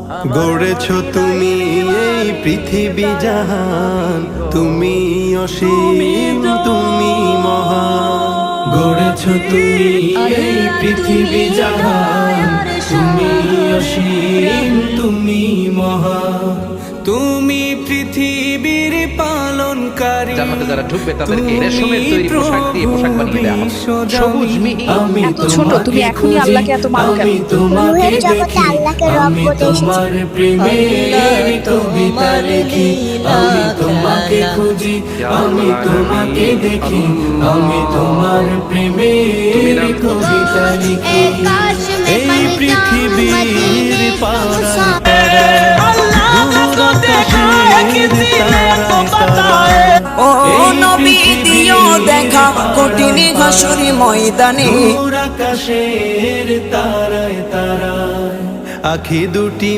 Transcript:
গড়েছো তুমি এই পৃথিবী জাহান, তুমি অসীম তুমি মহান। গড়েছো তুমি এই পৃথিবী জাহান, তুমি অসীম তুমি মহান। তুমি পৃথিবীর পালনকারী, জান্নাতে যারা ঢুকবে তাদেরকে রেশমের তৈরি পোশাক দিয়ে পোশাক বানিয়ে দেওয়া হবে, সবুজ মিহি। এত ছোট, তুমি এখনই আল্লাহকে এত মানো কেন? রুহের জগতে আল্লাহকে রব বলে এসেছে। প্রেমের কবিতা লিখি, আমি তোমাকে খুঁজি, আমি তোমাকে দেখি, আমি তোমার প্রেমের কবিতা লিখি। এই পৃথিবীর পাড়া ও নবী দিও দেখা কঠিন ঘাসুরি ময়দানে, আকাশের তারায় তারায় আখি দুটি